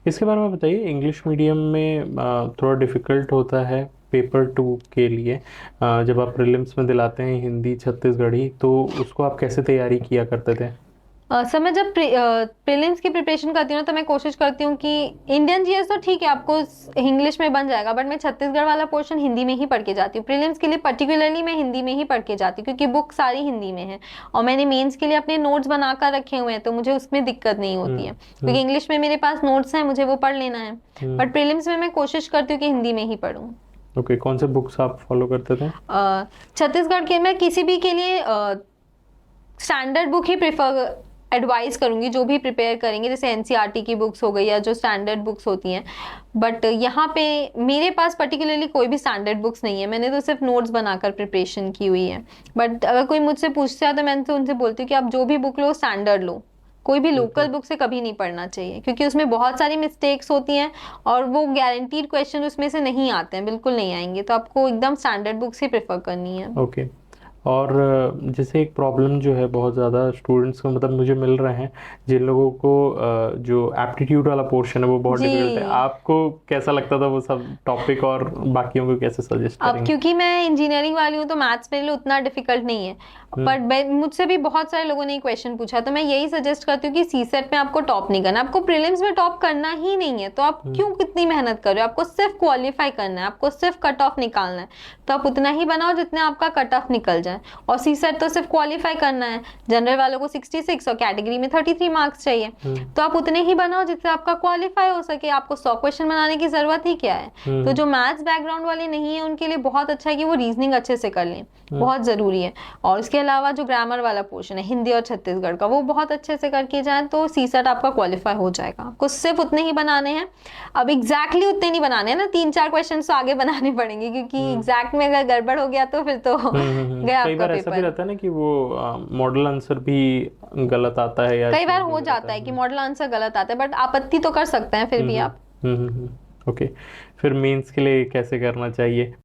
इसके बारे में बताइए, इंग्लिश मीडियम में थोड़ा डिफ़िकल्ट होता है पेपर 2 के लिए। जब आप प्रीलिम्स में दिलाते हैं हिंदी छत्तीसगढ़ी, तो उसको आप कैसे तैयारी किया करते थे? सर मैं जब प्रीलिम्स की प्रिपरेशन करती हूँ ना, तो मैं कोशिश करती हूँ कि इंडियन जीएस तो ठीक है आपको इंग्लिश में बन जाएगा, बट मैं छत्तीसगढ़ वाला पोर्शन हिंदी में ही पढ़ के जाती हूँ। प्रीलिम्स के लिए पर्टिकुलरली मैं हिंदी में ही पढ़ के जाती हूँ, क्योंकि बुक सारी हिंदी में है और मैंने मेंस के लिए अपने नोट्स बनाकर रखे हुए हैं, तो मुझे उसमें दिक्कत नहीं होती है, हम्म। क्योंकि हम्म। इंग्लिश में मेरे पास नोट्स हैं, मुझे वो पढ़ लेना है। हम्म। बट प्रीलिम्स में मैं कोशिश करती हूँ कि हिंदी में ही पढूं। ओके, कौन से बुक्स आप फॉलो करते थे? छत्तीसगढ़ के मैं किसी भी के लिए स्टैंडर्ड बुक ही प्रेफर एडवाइस करूंगी, जो भी प्रिपेयर करेंगे, जैसे एनसीईआरटी की बुक्स हो गई या जो स्टैंडर्ड बुक्स होती हैं। बट यहाँ पे मेरे पास पर्टिकुलरली कोई भी स्टैंडर्ड बुक्स नहीं है, मैंने तो सिर्फ नोट्स बनाकर प्रिपरेशन की हुई है। बट अगर कोई मुझसे पूछता है तो मैं तो उनसे बोलती हूँ कि आप जो भी बुक लो स्टैंडर्ड लो, कोई भी लोकल हम्म। बुक से कभी नहीं पढ़ना चाहिए, क्योंकि उसमें बहुत सारी मिस्टेक्स होती हैं और वो गारंटीड क्वेश्चन उसमें से नहीं आते हैं, बिल्कुल नहीं आएंगे। तो आपको एकदम स्टैंडर्ड बुक्स ही प्रेफर करनी है। ओके। और जैसे एक प्रॉब्लम जो है बहुत ज़्यादा स्टूडेंट्स को, मतलब मुझे मिल रहे हैं, जिन लोगों को जो एप्टीट्यूड वाला पोर्शन है वो बहुत जी। डिफिकल्ट है, आपको कैसा लगता था वो सब टॉपिक, और बाकियों को कैसे सजेस्ट अब करेंगे? क्योंकि मैं इंजीनियरिंग वाली हूँ तो मैथ्स मेरे लिए उतना डिफिकल्ट नहीं है, हम्म। पर मुझसे भी बहुत सारे लोगों ने क्वेश्चन पूछा, तो मैं यही सजेस्ट करती हूँ कि सीसेट में आपको टॉप नहीं करना, आपको प्रीलिम्स में टॉप करना ही नहीं है, तो आप हम्म। क्यों कितनी मेहनत कर रहे हो? आपको सिर्फ क्वालिफाई करना है, आपको सिर्फ कट ऑफ निकालना है, तो आप उतना ही बनाओ जितने आपका कट ऑफ निकल जाए। और सीसेट तो सिर्फ क्वालिफाई करना है, जनरल वालों को 66 और कैटेगरी में 33 मार्क्स चाहिए, हम्म। तो आप उतने ही बनाओ जिससे आपका क्वालिफाई हो सके। आपको 100 क्वेश्चन बनाने की जरूरत ही क्या है? तो जो मैथ्स बैकग्राउंड वाले नहीं है उनके लिए बहुत अच्छा है कि वो रीजनिंग अच्छे से कर लें, बहुत जरूरी है। और इसके अलावा जो ग्रामर वाला पोर्शन है हिंदी और छत्तीसगढ़ का, वो बहुत अच्छे से करके जाए तो सीसेट आपका क्वालिफाई हो जाएगा। आपको सिर्फ उतने ही बनाने हैं। अब एग्जैक्टली उतने नहीं बनाने हैं ना, 3-4 क्वेश्चन तो आगे बनाने पड़ेंगे, क्योंकि एग्जैक्ट में अगर गड़बड़ हो गया तो फिर तो गया कई आपका बार ऐसा भी पेपर। रहता है ना कि वो मॉडल आंसर भी गलत आता है या कई बार चेंज हो हो जाता जाता है। है कि मॉडल आंसर गलत आता है, बट आपत्ति तो कर सकते हैं फिर भी आप। ओके। फिर मेंस के लिए कैसे करना चाहिए?